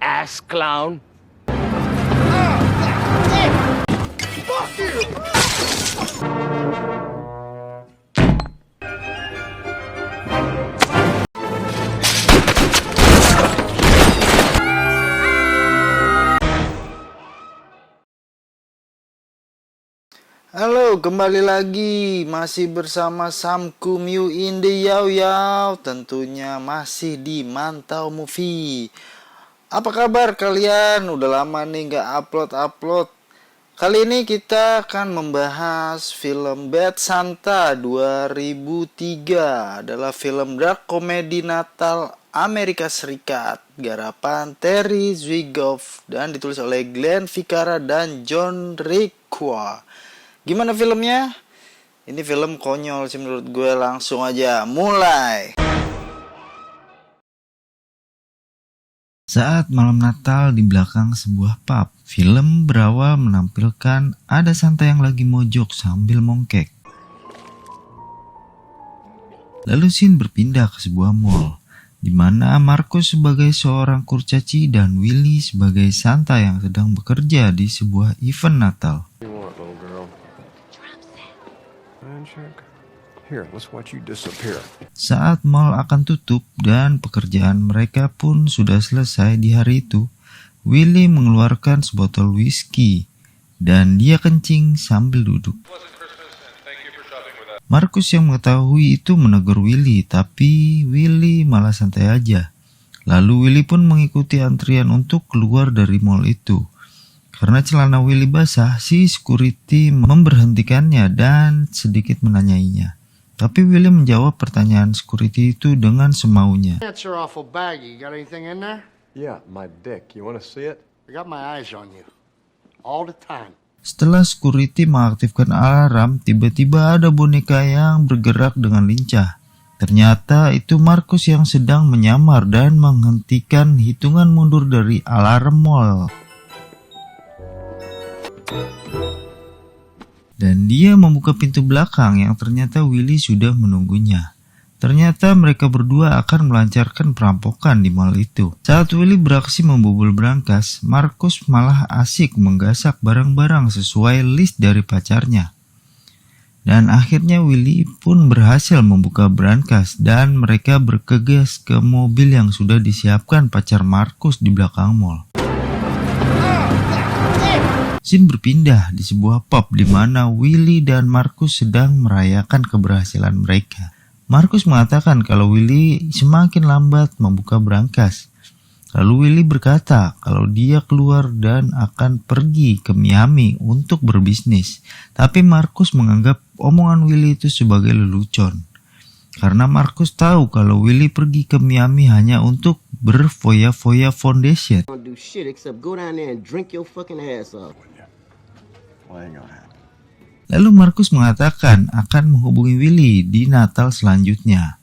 ass clown. Halo, kembali lagi masih bersama Samku Miu in the Yao Yao. Tentunya masih di Mantau Movie. Apa kabar kalian? Udah lama nih nggak upload. Kali ini kita akan membahas film Bad Santa 2003. Adalah film dark komedi Natal Amerika Serikat, garapan Terry Zwigoff dan ditulis oleh Glenn Ficarra dan John Requa. Gimana filmnya? Ini film konyol sih menurut gue. Langsung aja mulai. Saat malam Natal di belakang sebuah pub, film berawal menampilkan ada Santa yang lagi mojok sambil mongkek. Lalu scene berpindah ke sebuah mall, di mana Marcus sebagai seorang kurcaci dan Willy sebagai Santa yang sedang bekerja di sebuah event Natal. Saat mall akan tutup dan pekerjaan mereka pun sudah selesai di hari itu, Willy mengeluarkan sebotol whisky dan dia kencing sambil duduk. Marcus yang mengetahui itu menegur Willy, tapi Willy malah santai aja. Lalu Willy pun mengikuti antrian untuk keluar dari mall itu. Karena celana Willy basah, si security memberhentikannya dan sedikit menanyainya. Tapi Willy menjawab pertanyaan security itu dengan semaunya. That's your awful baggy. You got anything in there? Yeah, my dick. You want to see it? I got my eyes on you. All the time. Setelah security mengaktifkan alarm, tiba-tiba ada boneka yang bergerak dengan lincah. Ternyata itu Marcus yang sedang menyamar dan menghentikan hitungan mundur dari alarm mall. Dan dia membuka pintu belakang yang ternyata Willy sudah menunggunya. Ternyata mereka berdua akan melancarkan perampokan di mall itu. Saat Willy beraksi membobol berangkas, Marcus malah asik menggasak barang-barang sesuai list dari pacarnya. Dan akhirnya Willy pun berhasil membuka berangkas dan mereka bergegas ke mobil yang sudah disiapkan pacar Marcus di belakang mall. Scene berpindah di sebuah pub di mana Willy dan Marcus sedang merayakan keberhasilan mereka. Marcus mengatakan kalau Willy semakin lambat membuka berangkas. Lalu Willy berkata kalau dia keluar dan akan pergi ke Miami untuk berbisnis. Tapi Marcus menganggap omongan Willy itu sebagai lelucon. Karena Marcus tahu kalau Willy pergi ke Miami hanya untuk berfoya-foya foundation. Don't do shit except go down there and drink your fucking ass off. Lalu Marcus mengatakan akan menghubungi Willy di Natal selanjutnya.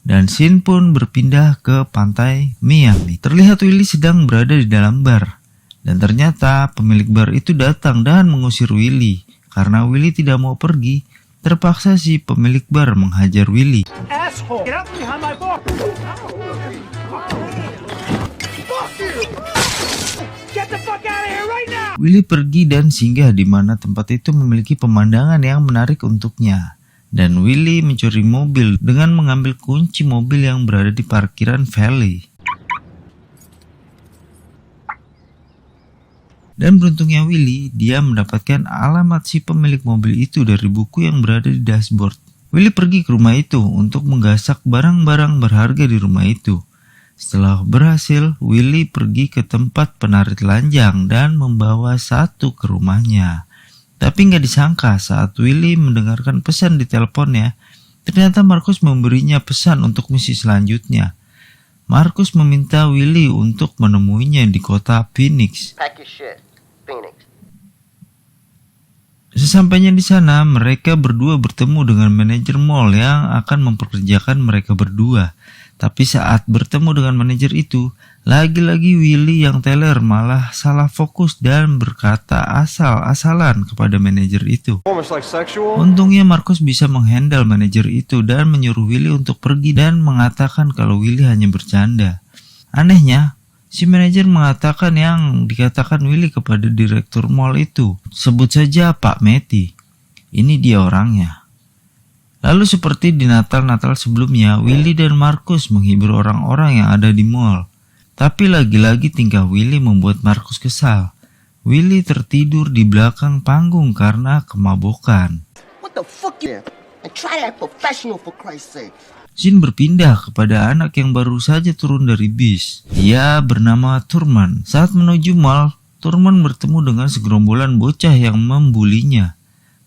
Dan scene pun berpindah ke pantai Miami. Terlihat Willy sedang berada di dalam bar. Dan ternyata pemilik bar itu datang dan mengusir Willy. Karena Willy tidak mau pergi, terpaksa si pemilik bar menghajar Willy. Asshole! Get out behind my bar! Fuck you! Get the fuck out of here right now! Willy pergi dan singgah di mana tempat itu memiliki pemandangan yang menarik untuknya. Dan Willy mencuri mobil dengan mengambil kunci mobil yang berada di parkiran valet. Dan beruntungnya Willy, dia mendapatkan alamat si pemilik mobil itu dari buku yang berada di dashboard. Willy pergi ke rumah itu untuk menggasak barang-barang berharga di rumah itu. Setelah berhasil, Willy pergi ke tempat penari telanjang dan membawa satu ke rumahnya. Tapi nggak disangka saat Willy mendengarkan pesan di teleponnya, ternyata Marcus memberinya pesan untuk misi selanjutnya. Marcus meminta Willy untuk menemuinya di kota Phoenix. Pack your shit. Phoenix. Sesampainya di sana, mereka berdua bertemu dengan manajer mall yang akan memperkerjakan mereka berdua. Tapi saat bertemu dengan manajer itu, lagi-lagi Willy yang teller malah salah fokus dan berkata asal-asalan kepada manajer itu. Untungnya Marcus bisa menghandle manajer itu dan menyuruh Willy untuk pergi dan mengatakan kalau Willy hanya bercanda. Anehnya, Si manajer mengatakan yang dikatakan Willy kepada direktur mall itu. Sebut saja Pak Matty. Ini dia orangnya. Lalu seperti di Natal-Natal sebelumnya, Willy dan Marcus menghibur orang-orang yang ada di mall. Tapi lagi-lagi tingkah Willy membuat Marcus kesal. Willy tertidur di belakang panggung karena kemabukan. What the fuck you? And try that professional for Christ's sake. Scene berpindah kepada anak yang baru saja turun dari bis. Dia bernama Thurman. Saat menuju mall, Thurman bertemu dengan segerombolan bocah yang membulinya.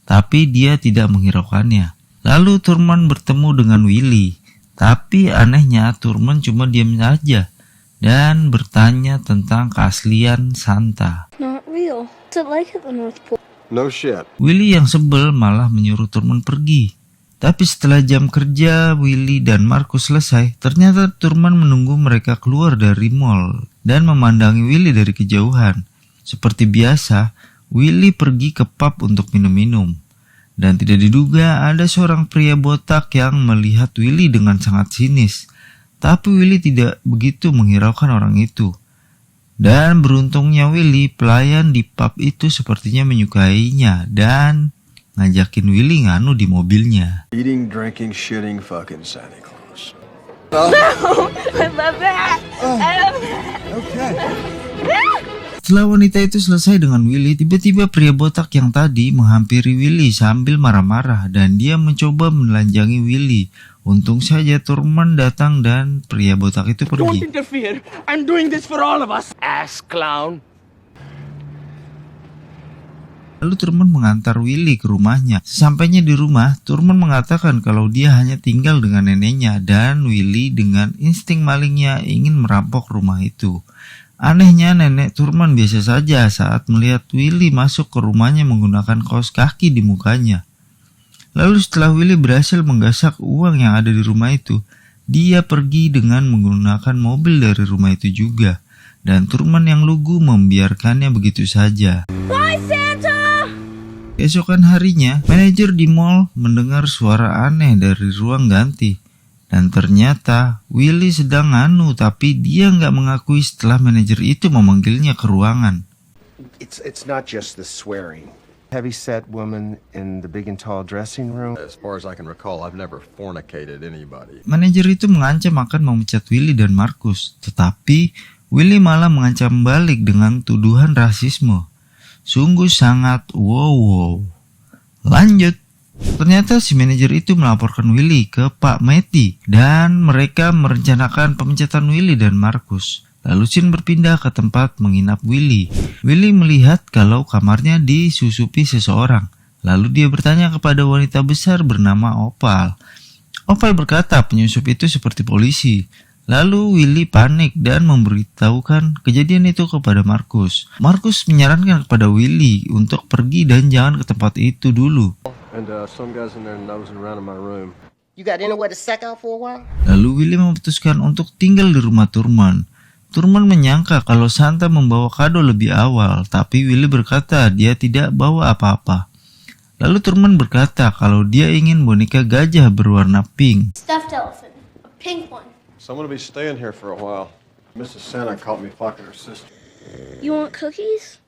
Tapi dia tidak menghiraukannya. Lalu Thurman bertemu dengan Willy. Tapi anehnya Thurman cuma diam saja dan bertanya tentang keaslian Santa. Not real. What's it like at the North Pole? No shit. Willy yang sebel malah menyuruh Thurman pergi. Tapi setelah jam kerja Willy dan Marcus selesai, ternyata Thurman menunggu mereka keluar dari mall dan memandangi Willy dari kejauhan. Seperti biasa, Willy pergi ke pub untuk minum-minum. Dan tidak diduga ada seorang pria botak yang melihat Willy dengan sangat sinis. Tapi Willy tidak begitu menghiraukan orang itu. Dan beruntungnya Willy, pelayan di pub itu sepertinya menyukainya dan ngajakin Willy nganu di mobilnya. Eating, drinking, shitting, fucking Santa Claus. I love that. I love that. Okay. Setelah wanita itu selesai dengan Willy, tiba-tiba pria botak yang tadi menghampiri Willy sambil marah-marah dan dia mencoba menelanjangi Willy. Untung saja Thurman datang dan pria botak itu Don't pergi. interfere. I'm doing this for all of us. Ass clown. Lalu Thurman mengantar Willy ke rumahnya. Sesampainya di rumah, Thurman mengatakan kalau dia hanya tinggal dengan neneknya dan Willy dengan insting malingnya ingin merampok rumah itu. Anehnya nenek Thurman biasa saja saat melihat Willy masuk ke rumahnya menggunakan kaos kaki di mukanya. Lalu setelah Willy berhasil menggasak uang yang ada di rumah itu, dia pergi dengan menggunakan mobil dari rumah itu juga. Dan Thurman yang lugu membiarkannya begitu saja. Bye, Santa! Keesokan harinya, manajer di mall mendengar suara aneh dari ruang ganti. Dan ternyata Willy sedang nganu, tapi dia nggak mengakui setelah manajer itu memanggilnya ke ruangan. It's not just the swearing. Heavy-set woman in the big and tall dressing room. As far as I can recall, I've never fornicated anybody. Manajer itu mengancam akan memecat Willy dan Marcus, tetapi Willy malah mengancam balik dengan tuduhan rasisme. Sungguh sangat wow. Lanjut. Ternyata si manajer itu melaporkan Willy ke Pak Matty dan mereka merencanakan pemecatan Willy dan Marcus. Lalu scene berpindah ke tempat menginap Willy. Willy melihat kalau kamarnya disusupi seseorang. Lalu dia bertanya kepada wanita besar bernama Opal. Opal berkata penyusup itu seperti polisi. Lalu Willy panik dan memberitahukan kejadian itu kepada Marcus. Marcus menyarankan kepada Willy untuk pergi dan jangan ke tempat itu dulu. And some guys in there nosing around in my room. You got anywhere to sack out for a while? Lalu Willy memutuskan untuk tinggal di rumah Thurman. Thurman menyangka kalau Santa membawa kado lebih awal, tapi Willy berkata dia tidak bawa apa-apa. Lalu Thurman berkata kalau dia ingin boneka gajah berwarna pink. Stuffed elephant. A pink one. Someone will be staying here for a while. Mrs. Santa caught me fucking her sister. You want cookies?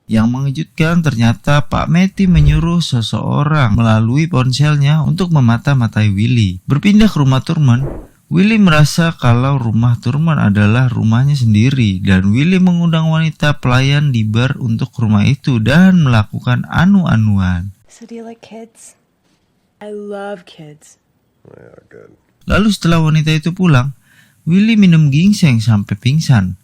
Yang mengejutkan ternyata Pak Matty menyuruh seseorang melalui ponselnya untuk memata-matai Willy. Berpindah ke rumah Thurman, Willy merasa kalau rumah Thurman adalah rumahnya sendiri dan Willy mengundang wanita pelayan di bar untuk rumah itu dan melakukan anu-anuan. So do you like kids? I love kids. Yeah, good. Lalu setelah wanita itu pulang, Willy minum ginseng sampai pingsan.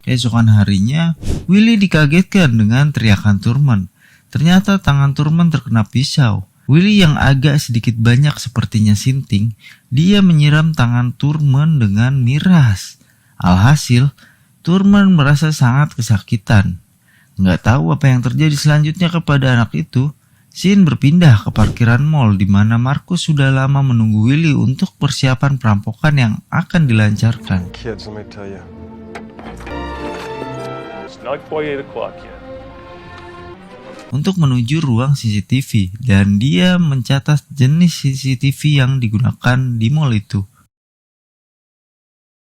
Keesokan harinya, Willy dikagetkan dengan teriakan Thurman. Ternyata tangan Thurman terkena pisau. Willy yang agak sedikit banyak sepertinya sinting, dia menyiram tangan Thurman dengan miras. Alhasil, Thurman merasa sangat kesakitan. Nggak tahu apa yang terjadi selanjutnya kepada anak itu. Scene berpindah ke parkiran mall di mana Marcus sudah lama menunggu Willy untuk persiapan perampokan yang akan dilancarkan. Kids, let me tell you. It's not quite 8 o'clock yet. untuk menuju ruang CCTV dan dia mencatat jenis CCTV yang digunakan di mall itu.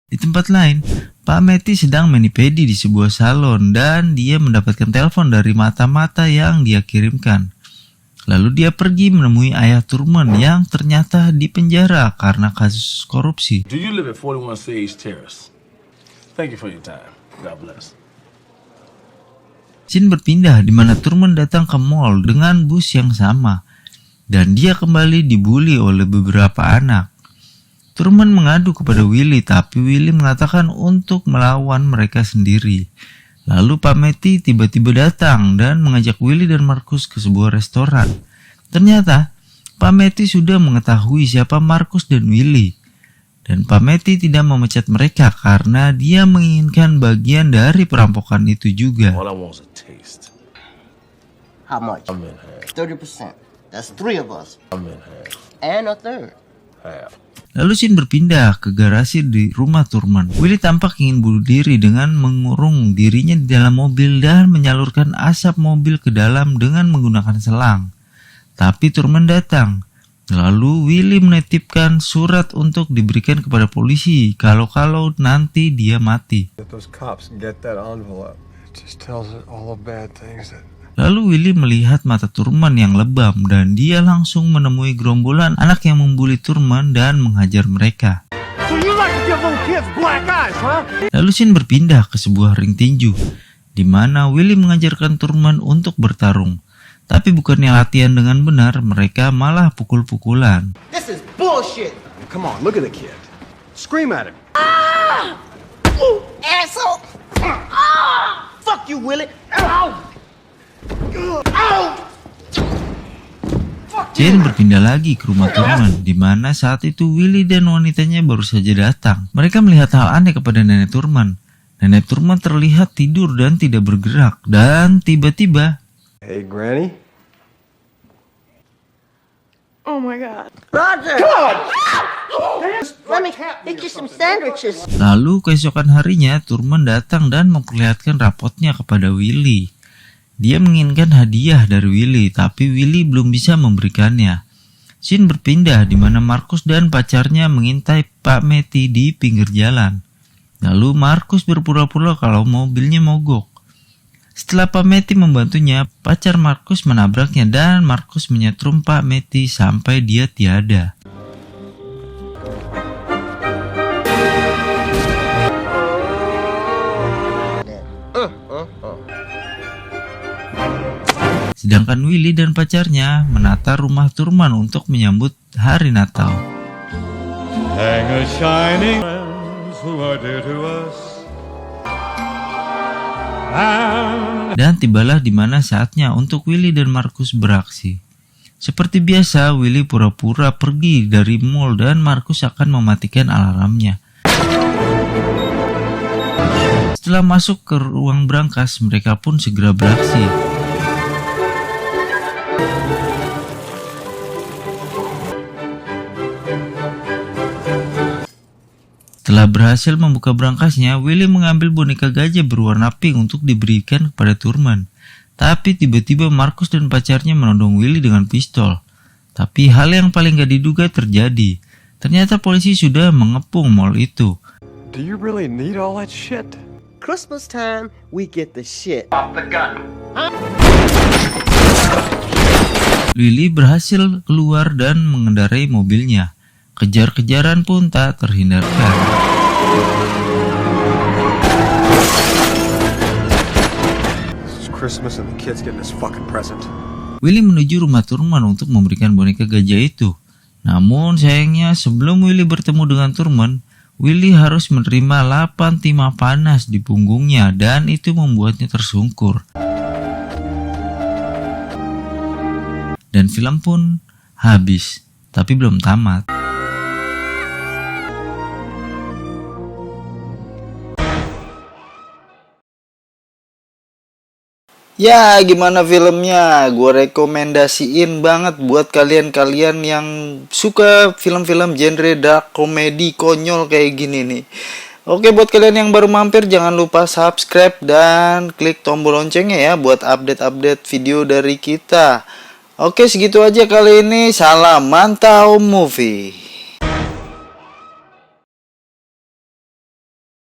Di tempat lain, Pak Matty sedang mani-pedi di sebuah salon dan dia mendapatkan telepon dari mata-mata yang dia kirimkan. Lalu dia pergi menemui ayah Thurman yang ternyata dipenjara karena kasus korupsi. Do you live at 41 Sage Terrace? Thank you for your time. God bless. Scene berpindah di mana Thurman datang ke mall dengan bus yang sama dan dia kembali dibully oleh beberapa anak. Thurman mengadu kepada Willy tapi Willy mengatakan untuk melawan mereka sendiri. Lalu Pak Matty tiba-tiba datang dan mengajak Willy dan Marcus ke sebuah restoran. Ternyata Pak Matty sudah mengetahui siapa Marcus dan Willy. Dan Pak Matty tidak memecat mereka karena dia menginginkan bagian dari perampokan itu juga. All I want is a taste. How much? I'm in half. 30%. That's 3 of us. I'm in half. And a third. Half. Lalu Scene berpindah ke garasi di rumah Thurman. Willy tampak ingin bunuh diri dengan mengurung dirinya di dalam mobil dan menyalurkan asap mobil ke dalam dengan menggunakan selang. Tapi Thurman datang. Lalu Willy menitipkan surat untuk diberikan kepada polisi kalau nanti dia mati. That those cops get that envelope. It just tells it all the bad things that... Lalu Willy melihat mata Thurman yang lebam dan dia langsung menemui gerombolan anak yang membuli Thurman dan menghajar mereka. So you like to give little kids black eyes, huh? Lalu Scene berpindah ke sebuah ring tinju, di mana Willy mengajarkan Thurman untuk bertarung. Tapi bukannya latihan dengan benar, mereka malah pukul-pukulan. This is bullshit. Come on, look at the kid. Scream at him. Asshole. Fuck you, Willie. Ow. Jane berpindah lagi ke rumah Thurman, di mana saat itu Willy dan wanitanya baru saja datang. Mereka melihat hal aneh kepada nenek Thurman. Nenek Thurman terlihat tidur dan tidak bergerak, dan tiba-tiba, Hey, Granny. Oh my god. Roger. Let me get you some sandwiches. lalu keesokan harinya Thurman datang dan memperlihatkan rapotnya kepada Willy. Dia menginginkan hadiah dari Willy, tapi Willy belum bisa memberikannya. Scene berpindah di mana Marcus dan pacarnya mengintai Pak Matty di pinggir jalan. Lalu Marcus berpura-pura kalau mobilnya mogok. Setelah Pak Matty membantunya, pacar Marcus menabraknya dan Marcus menyetrum Pak Matty sampai dia tiada. Sedangkan Willy dan pacarnya menata rumah Thurman untuk menyambut hari Natal. Hang a shining friends who are dear to us. Dan tibalah di mana saatnya untuk Willy dan Marcus beraksi. Seperti biasa, Willy pura-pura pergi dari mall dan Marcus akan mematikan alarmnya. Setelah masuk ke ruang brankas, mereka pun segera beraksi. Setelah berhasil membuka brankasnya, Willy mengambil boneka gajah berwarna pink untuk diberikan kepada Thurman. Tapi tiba-tiba Marcus dan pacarnya menodong Willy dengan pistol. Tapi hal yang paling gak diduga terjadi. Ternyata polisi sudah mengepung mall itu. Do you really need all that shit? Christmas time, we get the shit. Willy berhasil keluar dan mengendarai mobilnya. Kejar-kejaran pun tak terhindarkan. It's Christmas and the kid's getting his fucking present. Willy menuju rumah Thurman untuk memberikan boneka gajah itu. Namun sayangnya sebelum Willy bertemu dengan Thurman, Willy harus menerima 8 timah panas di punggungnya dan itu membuatnya tersungkur. Dan film pun habis, tapi belum tamat. Ya, gimana filmnya? Gue rekomendasiin banget buat kalian-kalian yang suka film-film genre dark comedy konyol kayak gini nih. Oke, buat kalian yang baru mampir jangan lupa subscribe dan klik tombol loncengnya ya buat update-update video dari kita. Oke, segitu aja kali ini. Salam mantau movie.